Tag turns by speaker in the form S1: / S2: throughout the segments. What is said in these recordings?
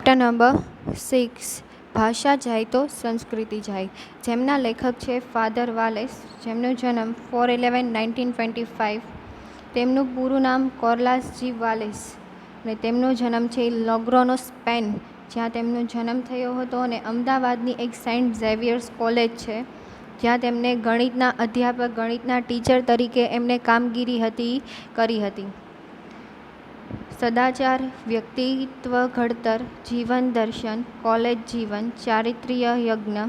S1: Chapter number 6 ભાષા જાય તો સંસ્કૃતિ જાય, જેમના લેખક છે ફાધર વાલેસ, જેમનો જન્મ 4/11/1925. તેમનું પૂરું નામ કોર્લાસ જી વાલેસ અને તેમનો જન્મ છે લોગ્રોનો, સ્પેન, જ્યાં તેમનો જન્મ થયો હતો. અને અમદાવાદની એક સેન્ટ ઝેવિયર્સ કોલેજ છે જ્યાં તેમને ગણિતના અધ્યાપક, ગણિતના ટીચર તરીકે એમને કામગીરી કરી હતી. સદાચાર, વ્યક્તિત્વ ઘડતર, જીવન દર્શન, કોલેજ જીવન, ચારિત્ર્ય યજ્ઞ,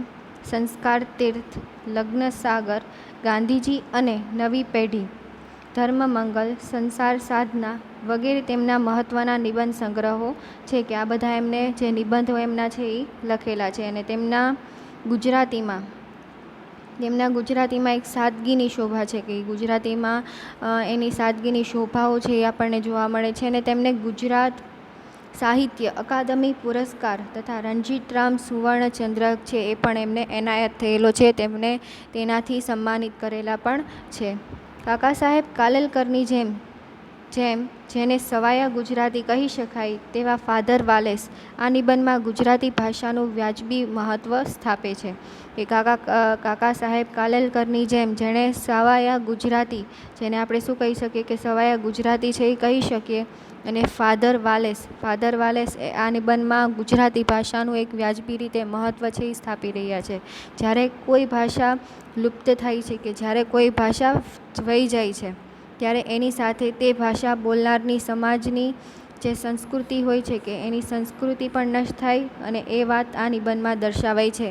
S1: સંસ્કાર તીર્થ, લગ્ન સાગર, ગાંધીજી અને નવી પેઢી, ધર્મ મંગલ, સંસાર સાધના વગેરે તેમના મહત્ત્વના નિબંધ સંગ્રહો છે. કે આ બધા એમને જે નિબંધો એમના છે એ લખેલા છે. અને તેમના ગુજરાતીમાં એક સાદગીની શોભા છે કે ગુજરાતીમાં એની સાદગીની શોભાઓ છે એ આપણને જોવા મળે છે. અને તેમને ગુજરાત સાહિત્ય અકાદમી પુરસ્કાર તથા રણજીતરામ સુવર્ણચંદ્રક છે એ પણ એમને એનાયત થયેલો છે. તેમને તેનાથી સન્માનિત કરેલા પણ છે. કાકા સાહેબ કાલેલકરની જેમ જેને સવાયા ગુજરાતી કહી શકાય તેવા ફાધર વાલેસ આ નિબંધમાં ગુજરાતી ભાષાનું વ્યાજબી મહત્ત્વ સ્થાપે છે. કે કાકા સાહેબ કાલેલકરની જેમ જેણે સવાયા ગુજરાતી, જેને આપણે શું કહી શકીએ કે સવાયા ગુજરાતી છે એ કહી શકીએ. અને ફાધર વાલેસ એ આ નિબંધમાં ગુજરાતી ભાષાનું એક વ્યાજબી રીતે મહત્ત્વ છે એ સ્થાપી રહ્યા છે. જ્યારે કોઈ ભાષા લુપ્ત થાય છે કે જ્યારે કોઈ ભાષા વહી જાય છે ત્યારે એની સાથે તે ભાષા બોલનારની સમાજની જે સંસ્કૃતિ હોય છે કે એની સંસ્કૃતિ પણ નષ્ટ થાય. અને એ વાત આ નિબંધમાં દર્શાવાય છે.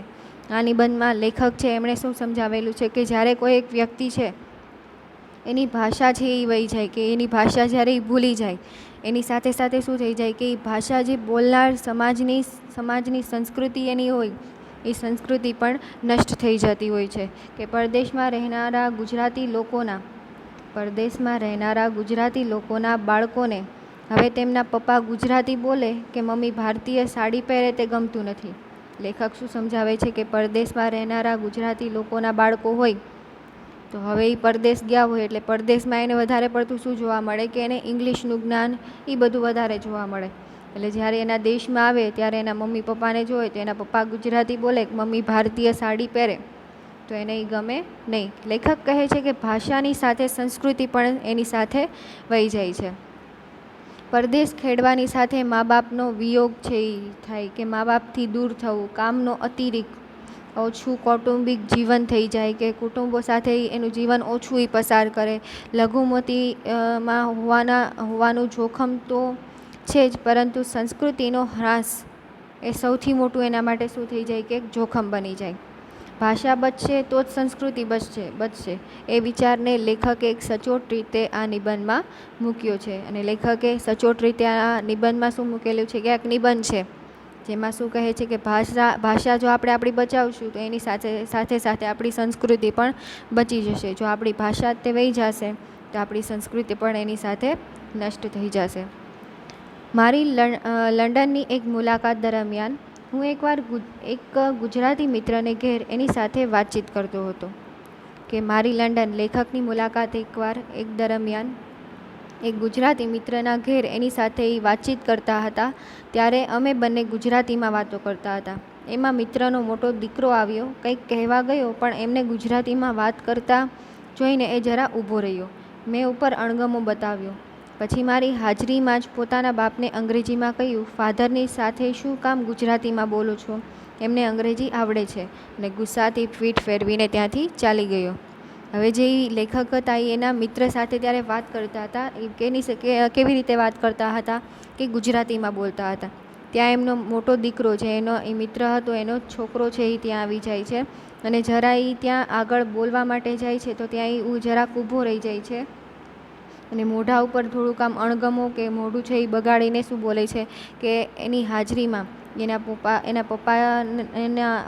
S1: આ નિબંધમાં લેખક છે એમણે શું સમજાવેલું છે કે જ્યારે કોઈ એક વ્યક્તિ છે એની ભાષા છે એ વહી જાય કે એની ભાષા જ્યારે એ ભૂલી જાય, એની સાથે સાથે શું થઈ જાય કે એ ભાષા જે બોલનાર સમાજની સંસ્કૃતિ એની હોય એ સંસ્કૃતિ પણ નષ્ટ થઈ જતી હોય છે. કે પરદેશમાં રહેનારા ગુજરાતી લોકોના બાળકોને હવે તેમના પપ્પા ગુજરાતી બોલે કે મમ્મી ભારતીય સાડી પહેરે તે ગમતું નથી. લેખક શું સમજાવે છે કે પરદેશમાં રહેનારા ગુજરાતી લોકોના બાળકો હોય તો હવે એ પરદેશ ગયા હોય એટલે પરદેશમાં એને વધારે પડતું શું જોવા મળે કે એને ઇંગ્લિશનું જ્ઞાન એ બધું વધારે જોવા મળે. એટલે જ્યારે એના દેશમાં આવે ત્યારે એના મમ્મી પપ્પાને જોવે તો એના પપ્પા ગુજરાતી બોલે, મમ્મી ભારતીય સાડી પહેરે તો એને એ ગમે નહીં. લેખક કહે છે કે ભાષાની સાથે સંસ્કૃતિ પણ એની સાથે વહી જાય છે. પરદેશ ખેડવાની સાથે મા બાપનો વિયોગ છે એ થાય કે મા બાપથી દૂર થવું, કામનો અતિરિક્ત ઓછું કૌટુંબિક જીવન થઈ જાય કે કુટુંબો સાથે એનું જીવન ઓછું એ પસાર કરે. લઘુમતીમાં હોવાનું જોખમ તો છે જ, પરંતુ સંસ્કૃતિનો હ્રાસ એ સૌથી મોટું એના માટે શું થઈ જાય કે જોખમ બની જાય. ભાષા બચશે તો જ સંસ્કૃતિ બચશે એ વિચારને લેખકે એક સચોટ રીતે આ નિબંધમાં મૂક્યો છે. અને લેખકે સચોટ રીતે આ નિબંધમાં શું મૂકેલું છે કે એક નિબંધ છે જેમાં શું કહે છે કે ભાષા જો આપણે આપણી બચાવશું તો એની સાથે આપણી સંસ્કૃતિ પણ બચી જશે. જો આપણી ભાષા તે વહી જશે તો આપણી સંસ્કૃતિ પણ એની સાથે નષ્ટ થઈ જશે. મારી લંડનની એક મુલાકાત દરમિયાન હું એકવાર એક ગુજરાતી મિત્રને ઘેર એની સાથે વાતચીત કરતો હતો. કે મારી લંડન લેખકની મુલાકાત એક દરમિયાન એક ગુજરાતી મિત્રના ઘેર એની સાથે એ વાતચીત કરતા હતા. ત્યારે અમે બંને ગુજરાતીમાં વાતો કરતા હતા. એમાં મિત્રનો મોટો દીકરો આવ્યો, કંઈક કહેવા ગયો પણ એમને ગુજરાતીમાં વાત કરતા જોઈને એ જરા ઊભો રહ્યો. મેં ઉપર અણગમો બતાવ્યો. પછી મારી હાજરીમાં જ પોતાના બાપને અંગ્રેજીમાં કહ્યું, ફાધરની સાથે શું કામ ગુજરાતીમાં બોલો છો? એમને અંગ્રેજી આવડે છે. અને ગુસ્સાથી પીઠ ફેરવીને ત્યાંથી ચાલી ગયો. હવે જે લેખક હતા એ એના મિત્ર સાથે ત્યારે વાત કરતા હતા. એ કેવી રીતે વાત કરતા હતા કે ગુજરાતીમાં બોલતા હતા. ત્યાં એમનો મોટો દીકરો છે, એ મિત્ર હતો, એનો છોકરો છે એ ત્યાં આવી જાય છે. અને જરા એ ત્યાં આગળ બોલવા માટે જાય છે તો ત્યાં એ જરાક ઊભો રહી જાય છે. અને મોઢા ઉપર થોડુંક આમ અણગમો કે મોઢું છે એ બગાડીને શું બોલે છે કે એની હાજરીમાં એના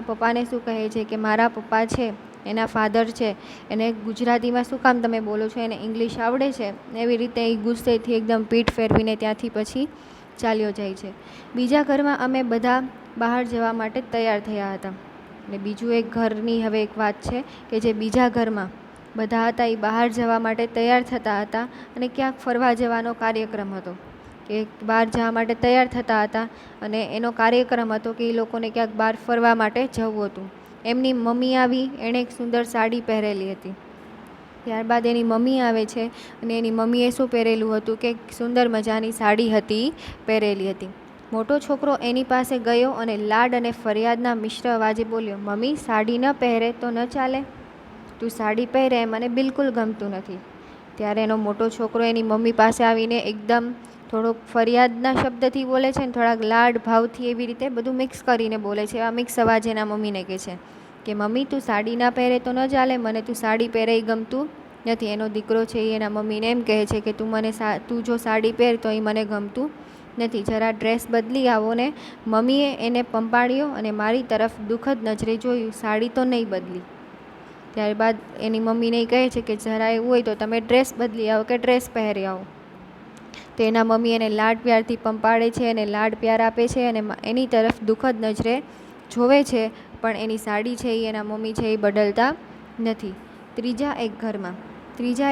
S1: પપ્પાને શું કહે છે કે મારા પપ્પા છે, એના ફાધર છે, એને ગુજરાતીમાં શું કામ તમે બોલો છો? એને ઇંગ્લિશ આવડે છે. એવી રીતે એ ગુસ્સેથી એકદમ પીઠ ફેરવીને ત્યાંથી પછી ચાલ્યો જાય છે. બીજા ઘરમાં અમે બધા બહાર જવા માટે તૈયાર થયા હતા. અને બીજું એક ઘરની હવે એક વાત છે કે જે બીજા ઘરમાં બધા હતા એ બહાર જવા માટે તૈયાર થતા હતા અને ક્યાંક ફરવા જવાનો કાર્યક્રમ હતો. એ બહાર જવા માટે તૈયાર થતા હતા અને એનો કાર્યક્રમ હતો કે એ લોકોને ક્યાંક બહાર ફરવા માટે જવું હતું. એમની મમ્મી આવી, એણે એક સુંદર સાડી પહેરેલી હતી. ત્યારબાદ એની મમ્મી આવે છે અને એની મમ્મીએ શું પહેરેલું હતું કે સુંદર મજાની સાડી હતી પહેરેલી હતી. મોટો છોકરો એની પાસે ગયો અને લાડ અને ફરિયાદના મિશ્ર અવાજે બોલ્યો, મમ્મી સાડી ન પહેરે તો ન ચાલે? તું સાડી પહેરે મને બિલકુલ ગમતું નથી. ત્યારે એનો મોટો છોકરો એની મમ્મી પાસે આવીને એકદમ થોડોક ફરિયાદના શબ્દથી બોલે છે ને થોડાક લાડ ભાવથી એવી રીતે બધું મિક્સ કરીને બોલે છે. આ મિક્સ અવાજ એના મમ્મીને કહે છે કે મમ્મી તું સાડી ના પહેરે તો ન ચાલે, મને તું સાડી પહેરે એ ગમતું નથી. એનો દીકરો છે એ એના મમ્મીને એમ કહે છે કે તું જો સાડી પહેર તો એ મને ગમતું નથી, જરા ડ્રેસ બદલી આવો ને. મમ્મીએ એને પંપાળ્યો અને મારી તરફ દુઃખદ નજરે જોયું, સાડી તો નહીં બદલી. ત્યારબાદ એની મમ્મીને કહે છે કે જરા એવું હોય તો તમે ડ્રેસ બદલી આવો કે ડ્રેસ પહેરી આવો. તો એના મમ્મી એને લાડ પ્યારથી પંપાળે છે અને લાડ પ્યાર આપે છે અને એની તરફ દુઃખદ નજરે જોવે છે, પણ એની સાડી છે એ એના મમ્મી છે એ બદલતા નથી. ત્રીજા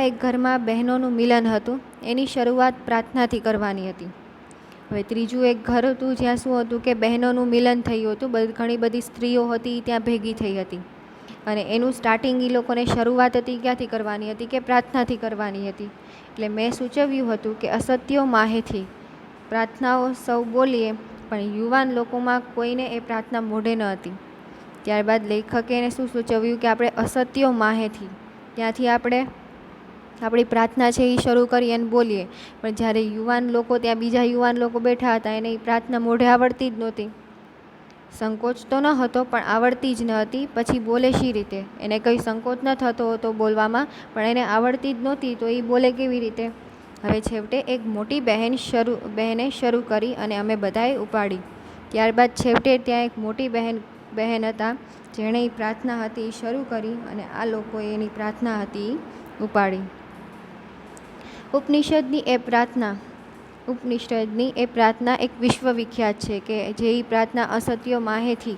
S1: એક ઘરમાં બહેનોનું મિલન હતું. એની શરૂઆત પ્રાર્થનાથી કરવાની હતી. હવે ત્રીજું એક ઘર હતું જ્યાં શું હતું કે બહેનોનું મિલન થયું હતું. ઘણી બધી સ્ત્રીઓ હતી ત્યાં ભેગી થઈ હતી અને એનું સ્ટાર્ટિંગ એ લોકોને શરૂઆત હતી ક્યાંથી કરવાની હતી કે પ્રાર્થનાથી કરવાની હતી. એટલે મેં સૂચવ્યું હતું કે અસત્યો માહેથી પ્રાર્થનાઓ સૌ બોલીએ, પણ યુવાન લોકોમાં કોઈને એ પ્રાર્થના મોઢે ન હતી. ત્યારબાદ લેખકે એને શું સૂચવ્યું કે આપણે અસત્યો માહેથી ત્યાંથી આપણે આપણી પ્રાર્થના છે એ શરૂ કરી અને બોલીએ. પણ જ્યારે યુવાન લોકો ત્યાં બીજા યુવાન લોકો બેઠા હતા એને એ પ્રાર્થના મોઢે આવડતી જ નહોતી. સંકોચ તો ન હતો પણ આવડતી જ ન હતી. પછી બોલે શી રીતે? એને કંઈ સંકોચ ન થતો હતો બોલવામાં, પણ એને આવડતી જ નહોતી તો એ બોલે કેવી રીતે? હવે છેવટે એક મોટી બહેને શરૂ કરી અને અમે બધાએ ઉપાડી. ત્યારબાદ છેવટે ત્યાં એક મોટી બહેન હતા જેણે એ પ્રાર્થના હતી એ શરૂ કરી અને આ લોકોએ એની પ્રાર્થના હતી ઉપાડી. ઉપનિષદની એ પ્રાર્થના એક વિશ્વવિખ્યાત છે કે જે પ્રાર્થના અસત્યો માહેથી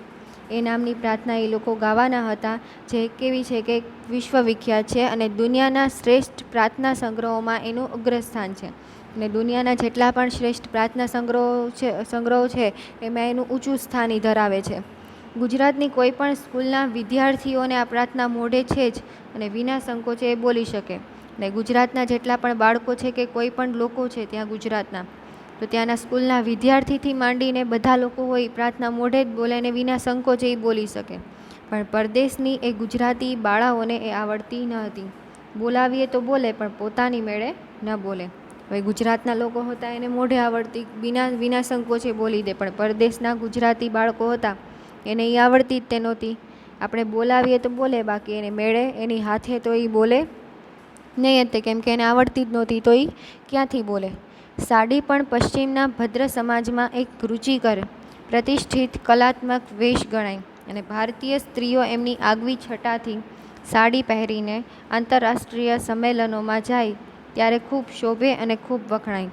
S1: એ નામની પ્રાર્થના એ લોકો ગાવાના હતા, જે કેવી છે કે વિશ્વવિખ્યાત છે અને દુનિયાના શ્રેષ્ઠ પ્રાર્થના સંગ્રહોમાં એનું અગ્રસ્થાન છે. અને દુનિયાના જેટલા પણ શ્રેષ્ઠ પ્રાર્થના સંગ્રહો છે એમાં એનું ઊંચું સ્થાન ધરાવે છે. ગુજરાતની કોઈ પણ સ્કૂલના વિદ્યાર્થીઓને આ પ્રાર્થના મોઢે છે જ અને વિના સંકોચે એ બોલી શકે. ને ગુજરાતના જેટલા પણ બાળકો છે કે કોઈ પણ લોકો છે ત્યાં ગુજરાતના, તો ત્યાંના સ્કૂલના વિદ્યાર્થીથી માંડીને બધા લોકો હોય પ્રાર્થના મોઢે જ બોલે અને વિના સંકોચે એ બોલી શકે. પણ પરદેશની એ ગુજરાતી બાળાઓને એ આવડતી ન હતી. બોલાવીએ તો બોલે પણ પોતાની મેળે ન બોલે. હવે ગુજરાતના લોકો હતા એને મોઢે આવડતી, વિના સંકોચે બોલી દે, પણ પરદેશના ગુજરાતી બાળકો હતા એને એ આવડતી જ તે નહોતી. આપણે બોલાવીએ તો બોલે, બાકી એને મેળે એની હાથે તો એ બોલે નહીં જ, કેમ કે એને આવડતી જ નહોતી તો એ ક્યાંથી બોલે. સાડી પણ પશ્ચિમના ભદ્ર સમાજમાં એક રુચિકર પ્રતિષ્ઠિત કલાત્મક વેશ ગણાય અને ભારતીય સ્ત્રીઓ એમની આગવી છટાથી સાડી પહેરીને આંતરરાષ્ટ્રીય સંમેલનોમાં જાય ત્યારે ખૂબ શોભે અને ખૂબ વખણાય.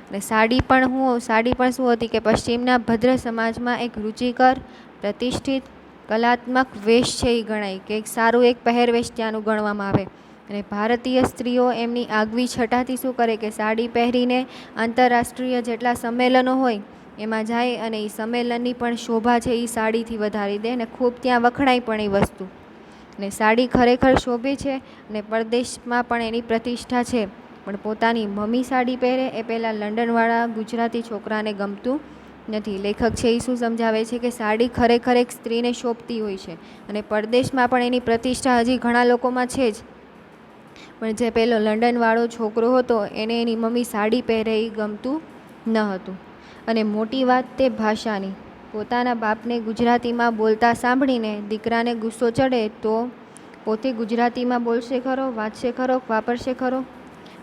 S1: અને સાડી પણ શું હતી કે પશ્ચિમના ભદ્ર સમાજમાં એક રુચિકર પ્રતિષ્ઠિત કલાત્મક વેશ છે એ ગણાય કે એક સારું એક પહેરવેશ ત્યાંનું ગણવામાં આવે. અને ભારતીય સ્ત્રીઓ એમની આગવી છટાથી શું કરે કે સાડી પહેરીને આંતરરાષ્ટ્રીય જેટલા સંમેલનો હોય એમાં જાય અને એ સંમેલનની પણ શોભા છે એ સાડીથી વધારી દે અને ખૂબ ત્યાં વખણાય પણ એ વસ્તુ. અને સાડી ખરેખર શોભે છે અને પરદેશમાં પણ એની પ્રતિષ્ઠા છે. પણ પોતાની મમ્મી સાડી પહેરે એ પહેલાં લંડનવાળા ગુજરાતી છોકરાને ગમતું નથી. લેખક છે એ શું સમજાવે છે કે સાડી ખરેખર એક સ્ત્રીને શોભતી હોય છે અને પરદેશમાં પણ એની પ્રતિષ્ઠા હજી ઘણા લોકોમાં છે જ. પણ જે પેલો લંડનવાળો છોકરો હતો એને એની મમ્મી સાડી પહેરે એ ગમતું ન હતું. અને મોટી વાત તે ભાષાની. પોતાના બાપને ગુજરાતીમાં બોલતા સાંભળીને દીકરાને ગુસ્સો ચડે તો પોતે ગુજરાતીમાં બોલશે ખરો, વાંચશે ખરો, વાપરશે ખરો.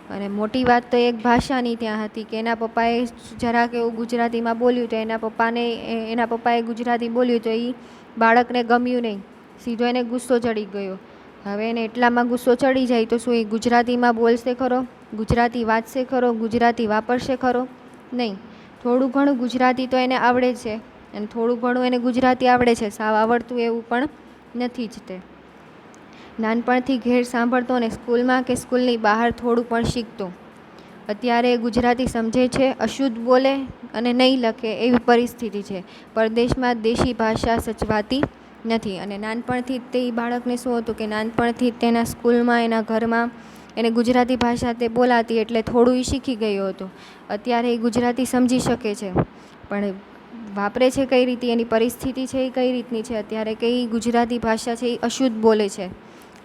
S1: અને મોટી વાત તો એક ભાષાની ત્યાં હતી કે એના પપ્પાએ જરાક એવું ગુજરાતીમાં બોલ્યું તો એના પપ્પાએ ગુજરાતી બોલ્યું તો એ બાળકને ગમ્યું નહીં, સીધો એને ગુસ્સો ચડી ગયો. હવે એને એટલામાં ગુસ્સો ચડી જાય તો શું એ ગુજરાતીમાં બોલશે ખરો, ગુજરાતી વાંચશે ખરો, ગુજરાતી વાપરશે ખરો? નહીં. થોડું ઘણું ગુજરાતી તો એને આવડે છે અને થોડું ઘણું એને ગુજરાતી આવડે છે, સાવ આવડતું એવું પણ નથી જ તે. નાનપણથી ઘેર સાંભળતો ને સ્કૂલમાં કે સ્કૂલની બહાર થોડું પણ શીખતો. અત્યારે ગુજરાતી સમજે છે, અશુદ્ધ બોલે અને નહીં લખે એવી પરિસ્થિતિ છે. પરદેશમાં દેશી ભાષા સચવાતી નથી. અને નાનપણથી તે બાળકને શું હતું કે નાનપણથી તેના સ્કૂલમાં, એના ઘરમાં એને ગુજરાતી ભાષા તે બોલાતી, એટલે થોડું એ શીખી ગયો હતો. અત્યારે એ ગુજરાતી સમજી શકે છે, પણ વાપરે છે કઈ રીતે, એની પરિસ્થિતિ છે એ કઈ રીતની છે, અત્યારે કઈ ગુજરાતી ભાષા છે એ અશુદ્ધ બોલે છે,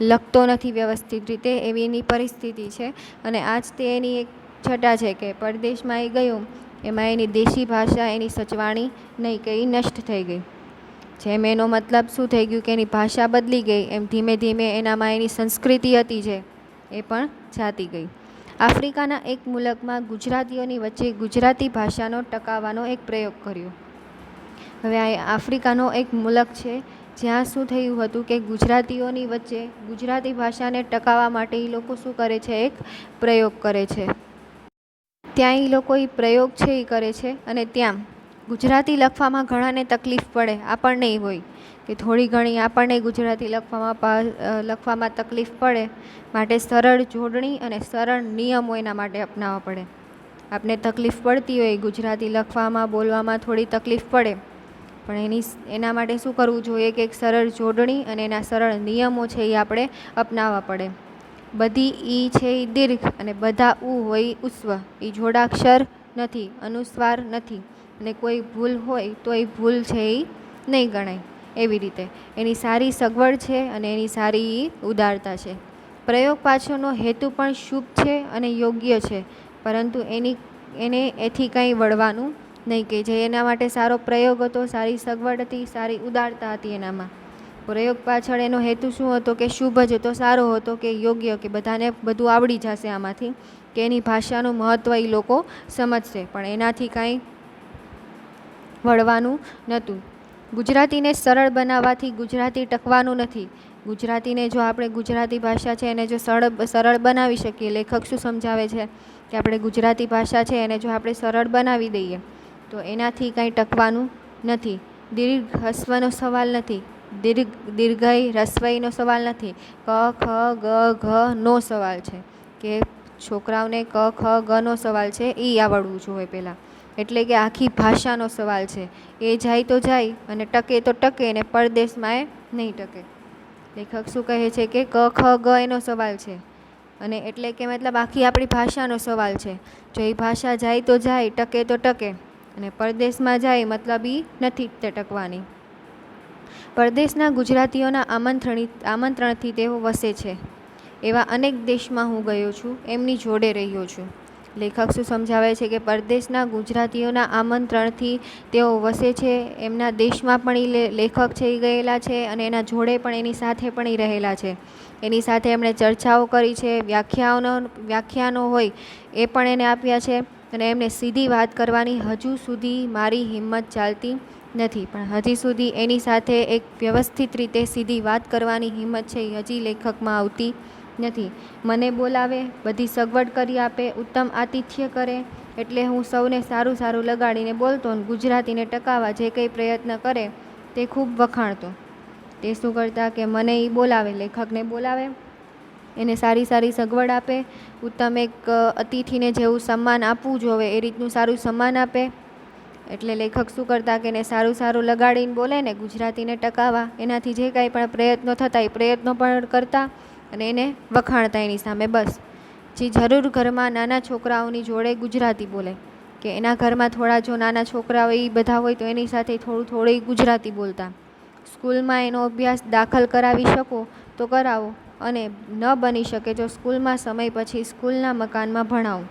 S1: લખતો નથી વ્યવસ્થિત રીતે, એવી એની પરિસ્થિતિ છે. અને આજ તે એની એક છટા છે કે પરદેશમાં એ ગયો, એમાં એની દેશી ભાષા એની સચવાણી નહીં કે એ નષ્ટ થઈ ગઈ. જેમ એનો મતલબ શું થઈ ગયું કે એની ભાષા બદલી ગઈ, એમ ધીમે ધીમે એનામાં એની સંસ્કૃતિ હતી જે એ પણ જાતી ગઈ. આફ્રિકાના એક મુલકમાં ગુજરાતીઓની વચ્ચે ગુજરાતી ભાષાનો ટકાવવાનો એક પ્રયોગ કર્યો. હવે આ આફ્રિકાનો એક મુલક છે જ્યાં શું થયું હતું કે ગુજરાતીઓની વચ્ચે ગુજરાતી ભાષાને ટકાવવા માટે એ લોકો શું કરે છે, એક પ્રયોગ કરે છે. ત્યાં એ લોકો એ પ્રયોગ છે એ કરે છે, અને ત્યાં ગુજરાતી લખવામાં ઘણાને તકલીફ પડે, આપણને એ હોય કે થોડી ઘણી આપણને ગુજરાતી લખવામાં તકલીફ પડે, માટે સરળ જોડણી અને સરળ નિયમો એના માટે અપનાવવા પડે. આપને તકલીફ પડતી હોય ગુજરાતી લખવામાં, બોલવામાં થોડી તકલીફ પડે, પણ એના માટે શું કરવું જોઈએ કે એક સરળ જોડણી અને એના સરળ નિયમો છે એ આપણે અપનાવવા પડે. બધી ઈ છે એ દીર્ઘ અને બધા ઉ હોય ઉસ્વ, એ જોડાક્ષર નથી, અનુસ્વાર નથી, અને કોઈ ભૂલ હોય તો એ ભૂલ છે એ નહીં ગણાય. એવી રીતે એની સારી સગવડ છે અને એની સારી ઉદારતા છે. પ્રયોગ પાછળનો હેતુ પણ શુભ છે અને યોગ્ય છે, પરંતુ એને એથી કંઈ વળવાનું નહીં કે જે એના માટે સારો પ્રયોગ હતો, સારી સગવડ હતી, સારી ઉદારતા હતી એનામાં. પ્રયોગ પાછળ એનો હેતુ શું હતો કે શુભ જ હતો, સારો હતો કે યોગ્ય, કે બધાને બધું આવડી જશે આમાંથી, કે એની ભાષાનું મહત્ત્વ એ લોકો સમજશે, પણ એનાથી કાંઈ વળવાનું નહોતું. ગુજરાતીને સરળ બનાવવાથી ગુજરાતી ટકવાનું નથી. ગુજરાતીને જો આપણે ગુજરાતી ભાષા છે એને જો સરળ બનાવી શકીએ, લેખક શું સમજાવે છે કે આપણે ગુજરાતી ભાષા છે એને જો આપણે સરળ બનાવી દઈએ તો એનાથી કાંઈ ટકવાનું નથી. દીર્ઘ હસ્વનો સવાલ નથી, દીર્ઘય રસ્વઈનો સવાલ નથી, ક ખ ગ ઘ નો સવાલ છે, કે છોકરાઓને ક ખ ગનો સવાલ છે એ આવડવું જોઈએ પહેલાં. એટલે કે આખી ભાષાનો સવાલ છે. એ જાય તો જાય અને ટકે તો ટકે, ને પરદેશમાં એ નહીં ટકે. લેખક શું કહે છે કે ક ખ ગ એનો સવાલ છે, અને એટલે કે મતલબ આખી આપણી ભાષાનો સવાલ છે. જો એ ભાષા જાય તો જાય, ટકે તો ટકે, અને પરદેશમાં જાય મતલબ એ નથી તે ટકવાની. પરદેશના ગુજરાતીઓના આમંત્રણથી તેઓ વસે છે. એવા અનેક દેશમાં હું ગયો છું, એમની જોડે રહ્યો છું. લેખક શું સમજાવે છે કે પરદેશના ગુજરાતીઓના આમંત્રણથી તેઓ વસે છે, એમના દેશમાં પણ એ લેખક છે એ ગયેલા છે, અને એના જોડે પણ એની સાથે પણ એ રહેલા છે. એની સાથે એમણે ચર્ચાઓ કરી છે, વ્યાખ્યાનો હોય એ પણ એને આપ્યા છે, અને એમને સીધી વાત કરવાની હજુ સુધી મારી હિંમત ચાલતી નથી, પણ હજી સુધી એની સાથે એક વ્યવસ્થિત રીતે સીધી વાત કરવાની હિંમત છે એ હજી લેખકમાં આવતી નથી. મને બોલાવે, બધી સગવડ કરી આપે, ઉત્તમ આતિથ્ય કરે, એટલે હું સૌને સારું સારું લગાડીને બોલતો, ને ગુજરાતીને ટકાવવા જે કંઈ પ્રયત્ન કરે તે ખૂબ વખાણતો. તે શું કરતા કે મને એ બોલાવે, લેખકને બોલાવે, એને સારી સારી સગવડ આપે, ઉત્તમ એક અતિથિને જેવું સન્માન આપવું જોઈએ એ રીતનું સારું સન્માન આપે. એટલે લેખક શું કરતા કે એને સારું સારું લગાડીને બોલે ને ગુજરાતીને ટકાવવા, એનાથી જે કાંઈ પણ પ્રયત્નો થતા એ પ્રયત્નો પણ કરતા અને એને વખાણતા એની સામે. બસ જે જરૂર ઘરમાં નાના છોકરાઓની જોડે ગુજરાતી બોલે, કે એના ઘરમાં થોડા જો નાના છોકરાઓ એ બધા હોય તો એની સાથે થોડી ગુજરાતી બોલતા. સ્કૂલમાં એનો અભ્યાસ દાખલ કરાવી શકો તો કરાવો, અને ન બની શકે જો સ્કૂલમાં સમય પછી સ્કૂલના મકાનમાં ભણાવો.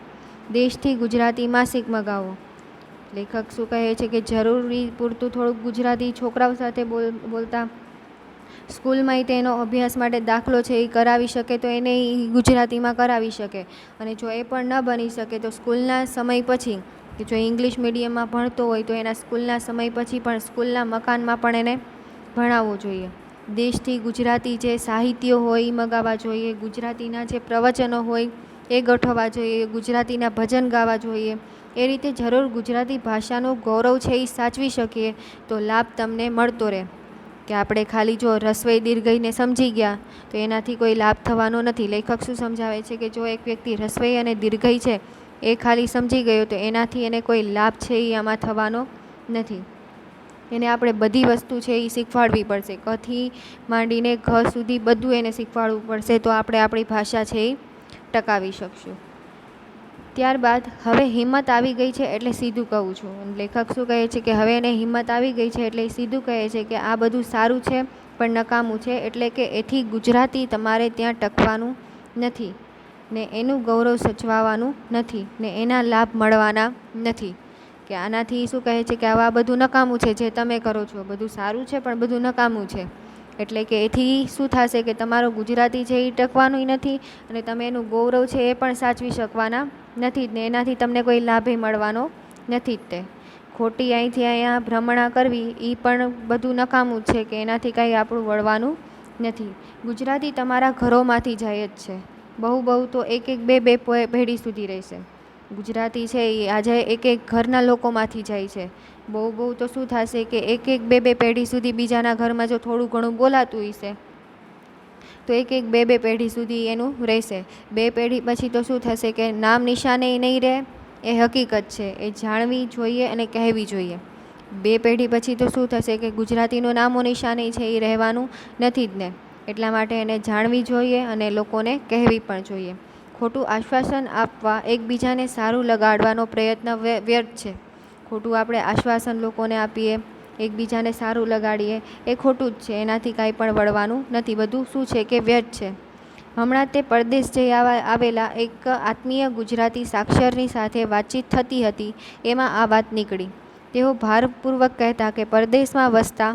S1: દેશથી ગુજરાતી માસિક મગાવો. લેખક શું કહે છે કે જરૂરી પૂરતું થોડુંક ગુજરાતી છોકરાઓ સાથે બોલતા. સ્કૂલમાં તેનો અભ્યાસ માટે દાખલો છે એ કરાવી શકે તો એને ગુજરાતીમાં કરાવી શકે, અને જો એ પણ ન બની શકે તો સ્કૂલના સમય પછી, કે જો ઇંગ્લિશ મીડિયમમાં ભણતો હોય તો એના સ્કૂલના સમય પછી પણ સ્કૂલના મકાનમાં પણ એને ભણાવવો જોઈએ. દેશથી ગુજરાતી જે સાહિત્યો હોય એ મગાવવા જોઈએ, ગુજરાતીના જે પ્રવચનો હોય એ ગોઠવવા જોઈએ, ગુજરાતીના ભજન ગાવા જોઈએ. એ રીતે જરૂર ગુજરાતી ભાષાનું ગૌરવ છે એ સાચવી શકીએ તો લાભ તમને મળતો રહે. કે આપણે ખાલી જો રસ્વઈ દીર્ઘઈને સમજી ગયા તો એનાથી કોઈ લાભ થવાનો નથી. લેખક શું સમજાવે છે કે જો એક વ્યક્તિ રસ્વઈ અને દીર્ઘઈ છે એ ખાલી સમજી ગયો તો એનાથી એને કોઈ લાભ છે એ આમાં થવાનો નથી. એને આપણે બધી વસ્તુ છે એ શીખવાડવી પડશે. કથી માંડીને ઘ સુધી બધું એને શીખવાડવું પડશે, તો આપણે આપણી ભાષા છે એ ટકાવી શકશું. ત્યારબાદ હવે હિંમત આવી ગઈ છે એટલે સીધું કહું છું. લેખક શું કહે છે કે હવે એને હિંમત આવી ગઈ છે એટલે સીધું કહે છે કે આ બધું સારું છે પણ નકામું છે, એટલે કે એથી ગુજરાતી તમારે ત્યાં ટકવાનું નથી ને એનું ગૌરવ સચવાવાનું નથી ને એના લાભ મળવાના નથી. કે આનાથી શું કહે છે કે આવા બધું નકામું છે, જે તમે કરો છો બધું સારું છે પણ બધું નકામું છે. એટલે કે એથી શું થશે કે તમારો ગુજરાતી છે એ ટકવાનું નથી અને તમે એનું ગૌરવ છે એ પણ સાચવી શકવાના નથી જ ને એનાથી તમને કોઈ લાભે મળવાનો નથી જ. તે ખોટી અહીંથી અહીંયા ભ્રમણા કરવી એ પણ બધું નકામું છે કે એનાથી કાંઈ આપણું વળવાનું નથી. ગુજરાતી તમારા ઘરોમાંથી જાય જ છે. બહુ તો એક બે પેઢી સુધી રહેશે. ગુજરાતી છે એ આજે એક ઘરના લોકોમાંથી જાય છે. બહુ તો શું થશે કે એક બે પેઢી સુધી બીજાના ઘરમાં જો થોડું ઘણું બોલાતું હશે તો એક બે પેઢી સુધી એનું રહેશે. 2 પેઢી પછી તો શું થશે કે નામ નિશાને નહીં રહે. એ હકીકત છે, એ જાણવી જોઈએ અને કહેવી જોઈએ. 2 પેઢી પછી તો શું થશે કે ગુજરાતીનું નામો નિશાને છે એ રહેવાનું નથી જ ને. એટલા માટે એને જાણવી જોઈએ અને લોકોને કહેવી પણ જોઈએ. ખોટું આશ્વાસન આપવા એકબીજાને સારું લગાડવાનો પ્રયત્ન વ્યર્થ છે. ખોટું આપણે આશ્વાસન લોકોને આપીએ, એકબીજાને સારું લગાડીએ, એ ખોટું જ છે. એનાથી કાંઈ પણ વળવાનું નથી. બધું શું છે કે વ્યર્થ છે. હમણાં તે પરદેશ જઈ આવેલા એક આત્મીય ગુજરાતી સાક્ષરની સાથે વાતચીત થતી હતી. એમાં આ વાત નીકળી. તેઓ ભારપૂર્વક કહેતા કે પરદેશમાં વસતા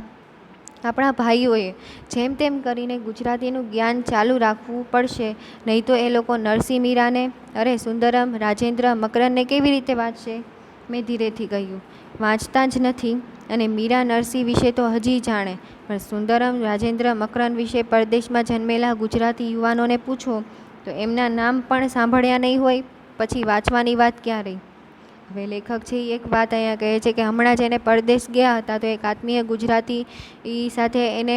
S1: આપણા ભાઈઓએ જેમ તેમ કરીને ગુજરાતીનું જ્ઞાન ચાલુ રાખવું પડશે, નહીં તો એ લોકો નરસિંહ મીરાને, અરે સુંદરમ, રાજેન્દ્ર, મકરનને કેવી રીતે વાંચશે? મેં ધીરેથી કહ્યું. વાંચતા જ નથી અને મીરા નરસિંહ વિશે તો હજી જાણે, પણ સુંદરમ, રાજેન્દ્ર, મકરન વિશે પરદેશમાં જન્મેલા ગુજરાતી યુવાનોને પૂછો તો એમના નામ પણ સાંભળ્યા નહીં હોય, પછી વાંચવાની વાત ક્યાં રહી? હવે લેખક છે એ એક વાત અહીંયા કહે છે કે હમણાં જ એને પરદેશ ગયા હતા તો એક આત્મીય ગુજરાતી સાથે એને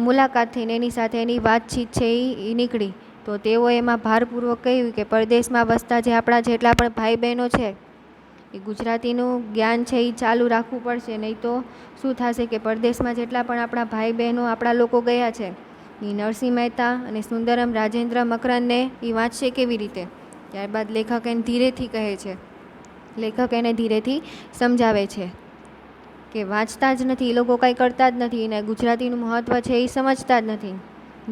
S1: મુલાકાત થઈને એની સાથે એની વાતચીત છે એ નીકળી. તો તેઓ એમાં ભારપૂર્વક કહ્યું કે પરદેશમાં વસતા જે આપણા જેટલા પણ ભાઈ બહેનો છે એ ગુજરાતીનું જ્ઞાન છે એ ચાલુ રાખવું પડશે, નહીં તો શું થશે કે પરદેશમાં જેટલા પણ આપણા ભાઈ બહેનો આપણા લોકો ગયા છે એ નરસિંહ મહેતા અને સુંદરમ, રાજેન્દ્ર, મકરનને એ વાંચશે કેવી રીતે? ત્યારબાદ લેખક એને ધીરેથી કહે છે, લેખક એને ધીરેથી સમજાવે છે કે વાંચતા જ નથી, એ લોકો કાંઈ કરતા જ નથી ને ગુજરાતીનું મહત્ત્વ છે એ સમજતા જ નથી.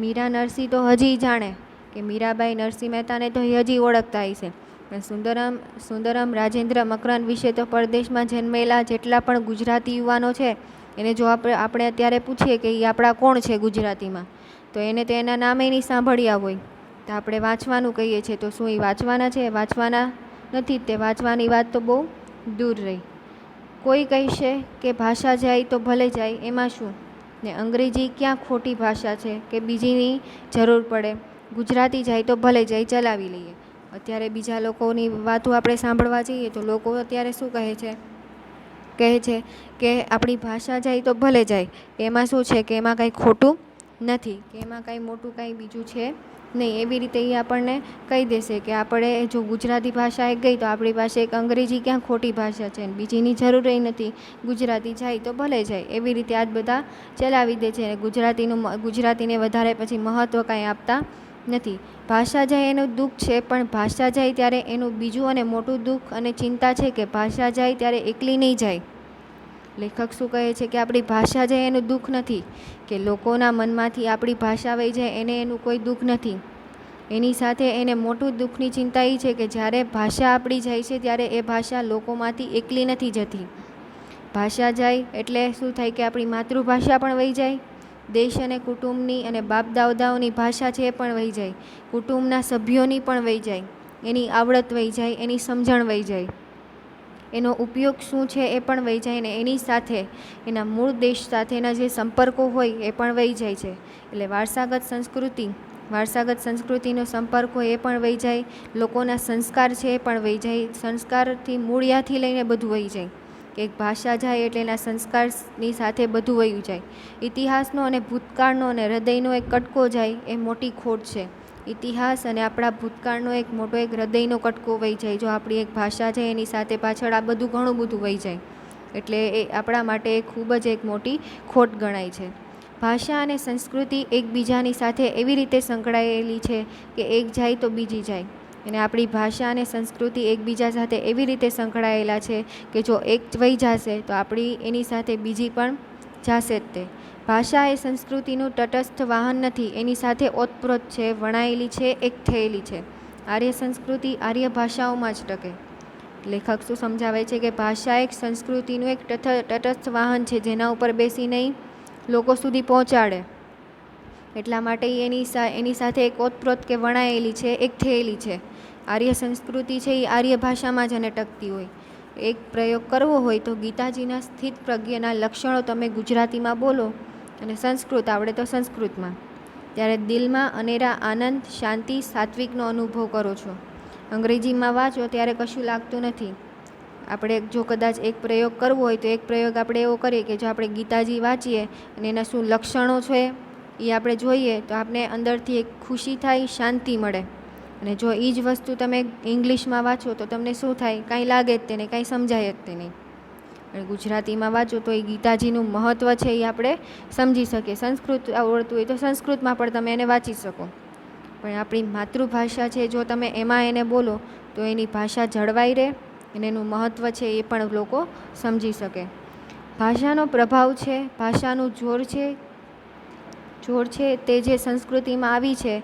S1: મીરા નરસિંહ તો હજી જાણે કે મીરાબાઈ નરસિંહ મહેતાને તો હજી ઓળખતા હશે, પણ સુંદરમ, રાજેન્દ્ર, મકરન વિશે તો પરદેશમાં જન્મેલા જેટલા પણ ગુજરાતી યુવાનો છે એને જો આપણે અત્યારે પૂછીએ કે એ આપણા કોણ છે ગુજરાતીમાં, તો એને તો એના નામે નહીં સાંભળ્યા હોય. તો આપણે વાંચવાનું કહીએ છીએ તો શું એ વાંચવાના છે? વાંચવાના નથી જ. તે વાંચવાની વાત તો બહુ દૂર રહી. કોઈ કહેશે કે ભાષા જાય તો ભલે જાય, એમાં શું ને અંગ્રેજી ક્યાં ખોટી ભાષા છે કે બીજીની જરૂર પડે? ગુજરાતી જાય તો ભલે જાય, ચલાવી લઈએ. અત્યારે બીજા લોકોની વાતો આપણે સાંભળવા જઈએ તો લોકો અત્યારે શું કહે છે કે આપણી ભાષા જાય તો ભલે જાય, એમાં શું છે કે એમાં કાંઈ ખોટું નથી, કે એમાં કાંઈ મોટું કાંઈ બીજું છે નહીં. એવી રીતે એ આપણને કહી દેશે કે આપણે જો ગુજરાતી ભાષા એક ગઈ તો આપણી પાસે એક અંગ્રેજી ક્યાં ખોટી ભાષા છે, બીજીની જરૂર નથી, ગુજરાતી જાય તો ભલે જાય. એવી રીતે આજ બધા ચલાવી દે છે. ગુજરાતીને વધારે પછી મહત્ત્વ કાંઈ આપતા નથી. ભાષા જાય એનું દુઃખ છે, પણ ભાષા જાય ત્યારે એનું બીજું અને મોટું દુઃખ અને ચિંતા છે કે ભાષા જાય ત્યારે એકલી નહીં જાય. લેખક શું કહે છે કે આપણી ભાષા જાય એનું દુઃખ નથી, કે લોકોના મનમાંથી આપણી ભાષા વહી જાય એને એનું કોઈ દુઃખ નથી. એની સાથે એને મોટું દુઃખની ચિંતા એ છે કે જ્યારે ભાષા આપણી જાય છે ત્યારે એ ભાષા લોકોમાંથી એકલી નથી જતી. ભાષા જાય એટલે શું થાય કે આપણી માતૃભાષા પણ વહી જાય, દેશ અને કુટુંબની અને બાપ દાદાઓની ભાષા છે એ પણ વહી જાય, કુટુંબના સભ્યોની પણ વહી જાય, એની આવડત વહી જાય, એની સમજણ વહી જાય, એનો ઉપયોગ શું છે એ પણ વહી જાય ને એની સાથે એના મૂળ દેશ સાથેના જે સંપર્કો હોય એ પણ વહી જાય છે. એટલે વારસાગત સંસ્કૃતિનો સંપર્ક હોય એ પણ વહી જાય, લોકોના સંસ્કાર છે એ પણ વહી જાય. સંસ્કારથી મૂળિયાથી લઈને બધું વહી જાય. કે એક ભાષા જાય એટલે એના સંસ્કારની સાથે બધું વહ્યું જાય. ઇતિહાસનો અને ભૂતકાળનો અને હૃદયનો એક કટકો જાય એ મોટી ખોટ છે. ઇતિહાસ અને આપણા ભૂતકાળનો એક મોટો એક હૃદયનો કટકો વહી જાય. જો આપણી એક ભાષા છે એની સાથે પાછળ આ બધું ઘણું બધું વહી જાય, એટલે એ આપણા માટે ખૂબ જ એક મોટી ખોટ ગણાય છે. ભાષા અને સંસ્કૃતિ એકબીજાની સાથે એવી રીતે સંકળાયેલી છે કે એક જાય તો બીજી જાય. અને આપણી ભાષા અને સંસ્કૃતિ એકબીજા સાથે એવી રીતે સંકળાયેલા છે કે જો એક વહી જશે તો આપણી એની સાથે બીજી પણ જશે જ તે. ભાષા એ સંસ્કૃતિનું તટસ્થ વાહન નથી, એની સાથે ઓતપ્રોત છે, વણાયેલી છે, એક થયેલી છે. આર્ય સંસ્કૃતિ આર્ય ભાષાઓમાં જ ટકે. લેખક શું સમજાવે છે કે ભાષા એક સંસ્કૃતિનું એક તટસ્થ વાહન છે જેના ઉપર બેસી નહીં લોકો સુધી પહોંચાડે. એટલા માટે એની સાથે એક ઓતપ્રોત કે વણાયેલી છે, એક થયેલી છે. આર્ય સંસ્કૃતિ છે એ આર્ય ભાષામાં જ એને ટકતી હોય. એક પ્રયોગ કરવો હોય તો ગીતાજીના સ્થિત પ્રજ્ઞના લક્ષણો તમે ગુજરાતીમાં બોલો અને સંસ્કૃત આવડે તો સંસ્કૃતમાં, ત્યારે દિલમાં અનેરા આનંદ, શાંતિ, સાત્વિકનો અનુભવ કરો છો. અંગ્રેજીમાં વાંચો ત્યારે કશું લાગતું નથી. આપણે જો કદાચ એક પ્રયોગ કરવો હોય તો એક પ્રયોગ આપણે એવો કરીએ કે જો આપણે ગીતાજી વાંચીએ અને એના શું લક્ષણો છે એ આપણે જોઈએ તો આપણે અંદરથી એક ખુશી થાય, શાંતિ મળે. અને જો એ જ વસ્તુ તમે ઇંગ્લિશમાં વાંચો તો તમને શું થાય? કાંઈ લાગે જ તે નહીં, કાંઈ સમજાય જ તે નહીં. અને ગુજરાતીમાં વાંચો તો એ ગીતાજીનું મહત્ત્વ છે એ આપણે સમજી શકીએ. સંસ્કૃત આવડતું હોય તો સંસ્કૃતમાં પણ તમે એને વાંચી શકો. પણ આપણી માતૃભાષા છે, જો તમે એમાં એને બોલો તો એની ભાષા જળવાઈ રહે અને એનું મહત્ત્વ છે એ પણ લોકો સમજી શકે. ભાષાનો પ્રભાવ છે, ભાષાનું જોર છે તે જે સંસ્કૃતિમાં આવી છે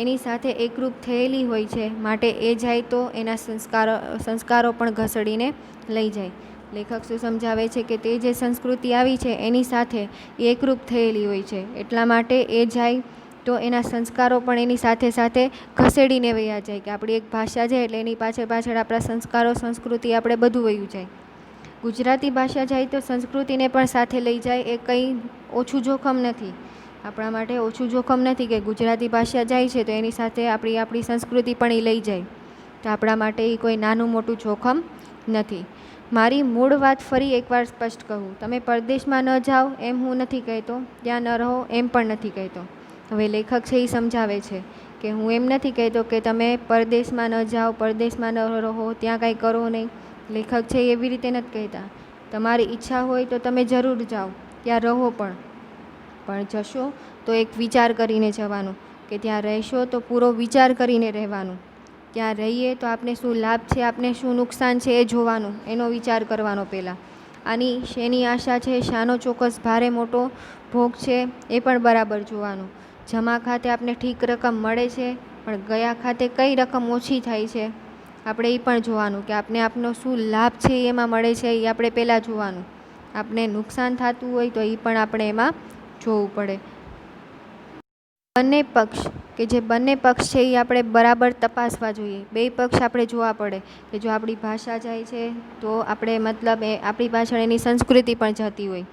S1: એની સાથે એકરૂપ થયેલી હોય છે, માટે એ જાય તો એના સંસ્કારો પણ ઘસડીને લઈ જાય. લેખક શું સમજાવે છે કે તે જે સંસ્કૃતિ આવી છે એની સાથે એ એકરૂપ થયેલી હોય છે, એટલા માટે એ જાય તો એના સંસ્કારો પણ એની સાથે સાથે ઘસેડીને વયા જાય. કે આપણી એક ભાષા છે એટલે એની પાછળ આપણા સંસ્કારો, સંસ્કૃતિ આપણે બધું વયું જાય. ગુજરાતી ભાષા જાય તો સંસ્કૃતિને પણ સાથે લઈ જાય. એ કંઈ ઓછું જોખમ નથી, આપણા માટે ઓછું જોખમ નથી કે ગુજરાતી ભાષા જાય છે તો એની સાથે આપણી સંસ્કૃતિ પણ એ લઈ જાય, તો આપણા માટે એ કોઈ નાનું મોટું જોખમ નથી. મારી મૂળ વાત ફરી એકવાર સ્પષ્ટ કહું, તમે પરદેશમાં ન જાઓ એમ હું નથી કહેતો, ત્યાં ન રહો એમ પણ નથી કહેતો. હવે લેખક છે એ સમજાવે છે કે હું એમ નથી કહેતો કે તમે પરદેશમાં ન જાઓ, પરદેશમાં ન રહો, ત્યાં કાંઈ કરો નહીં. લેખક છે એવી રીતે નથી કહેતા. તમારી ઈચ્છા હોય તો તમે જરૂર જાઓ, ત્યાં રહો, પણ જશો તો એક વિચાર કરીને જવાનું, કે ત્યાં રહેશો તો પૂરો વિચાર કરીને રહેવાનું. ત્યાં રહીએ તો આપણે શું લાભ છે, આપણે શું નુકસાન છે એ જોવાનું, એનો વિચાર કરવાનો પહેલાં. આની શેની આશા છે, શાનો ચોક્કસ ભારે મોટો ભોગ છે એ પણ બરાબર જોવાનું. જમા ખાતે આપણે ઠીક રકમ મળે છે પણ ગયા ખાતે કઈ રકમ ઓછી થાય છે આપણે એ પણ જોવાનું, કે આપણે આપનો શું લાભ છે એમાં મળે છે એ આપણે પહેલાં જોવાનું. આપણે નુકસાન થતું હોય તો એ પણ આપણે એમાં જોવું પડે. બંને પક્ષ છે એ આપણે બરાબર તપાસવા જોઈએ. બે પક્ષ આપણે જોવા પડે કે જો આપણી ભાષા જાય છે તો આપણે મતલબ આપણી પાછળ એની સંસ્કૃતિ પણ જતી હોય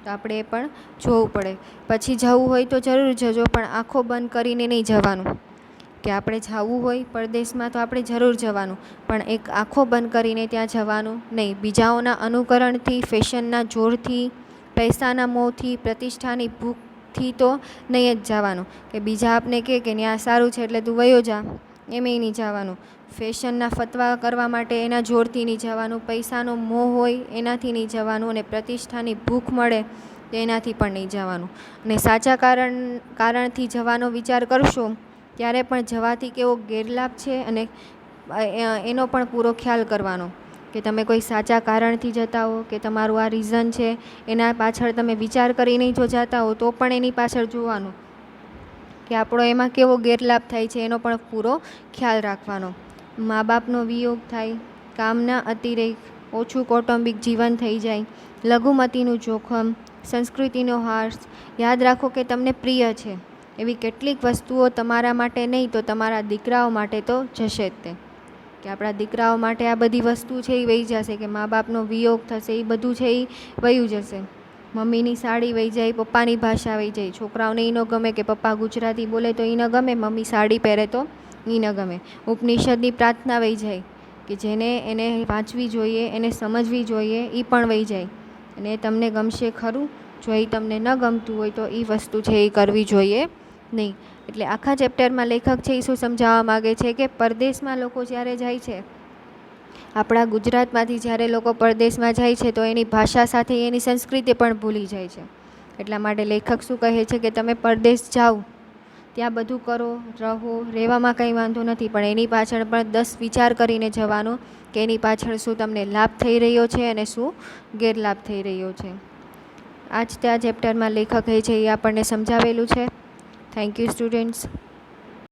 S1: તો આપણે એ પણ જોવું પડે. પછી જવું હોય તો જરૂર જજો, પણ આંખો બંધ કરીને નહીં જવાનું. કે આપણે જવું હોય પરદેશમાં તો આપણે જરૂર જવાનું, પણ એક આંખો બંધ કરીને ત્યાં જવાનું નહીં. બીજાઓના અનુકરણથી, ફેશનના જોરથી, પૈસાના મોહથી, પ્રતિષ્ઠાની ભૂખથી તો નહીં જ જવાનું. કે બીજા આપને કહે કે ત્યાં સારું છે એટલે તું વયો જા, એમ નહીં જવાનું. ફેશનના ફતવા કરવા માટે એના જોરથી નહીં જવાનું, પૈસાનો મોહ હોય એનાથી નહીં જવાનું, અને પ્રતિષ્ઠાની ભૂખ મળે તો એનાથી પણ નહીં જવાનું. અને સાચા કારણથી જવાનો વિચાર કરશો ત્યારે પણ જવાથી કેવો ગેરલાભ છે અને એનો પણ પૂરો ખ્યાલ કરવાનો. કે તમે કોઈ સાચા કારણથી જતા હો કે તમારું આ રીઝન છે એના પાછળ તમે વિચાર કરીને જો જતા હો તો પણ એની પાછળ જોવાનું કે આપણો એમાં કેવો ગેરલાભ થાય છે, એનો પણ પૂરો ખ્યાલ રાખવાનો. મા બાપનો વિયોગ થાય, કામના અતિરેક, ઓછું કૌટુંબિક જીવન થઈ જાય, લઘુમતીનું જોખમ, સંસ્કૃતિનો હાસ, યાદ રાખો કે તમને પ્રિય છે એવી કેટલીક વસ્તુઓ તમારા માટે નહીં તો તમારા દીકરાઓ માટે તો જશે જ તે. કે આપણા દીકરાઓ માટે આ બધી વસ્તુ છે એ વહી જશે, કે મા બાપનો વિયોગ થશે, એ બધું છે એ વયું જશે. મમ્મીની સાડી વહી જાય, પપ્પાની ભાષા વહી જાય. છોકરાઓને એ ન ગમે કે પપ્પા ગુજરાતી બોલે તો એ ન ગમે, મમ્મી સાડી પહેરે તો એ ન ગમે. ઉપનિષદની પ્રાર્થના વહી જાય, કે જેને એને વાંચવી જોઈએ, એને સમજવી જોઈએ, એ પણ વહી જાય. અને તમને ગમશે ખરું, જો એ તમને ન ગમતું હોય તો એ વસ્તુ છે એ કરવી જોઈએ નહીં. એટલે આખા ચેપ્ટરમાં લેખક છે એ શું સમજાવવા માગે છે કે પરદેશમાં લોકો જ્યારે જાય છે, આપણા ગુજરાતમાંથી જ્યારે લોકો પરદેશમાં જાય છે તો એની ભાષા સાથે એની સંસ્કૃતિ પણ ભૂલી જાય છે. એટલા માટે લેખક શું કહે છે કે તમે પરદેશ જાઓ, ત્યાં બધું કરો, રહો, રહેવામાં કંઈ વાંધો નથી, પણ એની પાછળ પણ 10 વિચાર કરીને જવાનો કે એની પાછળ શું તમને લાભ થઈ રહ્યો છે અને શું ગેરલાભ થઈ રહ્યો છે. આ જ ત્યાં ચેપ્ટરમાં લેખક છે એ આપણને સમજાવેલું છે. Thank you students.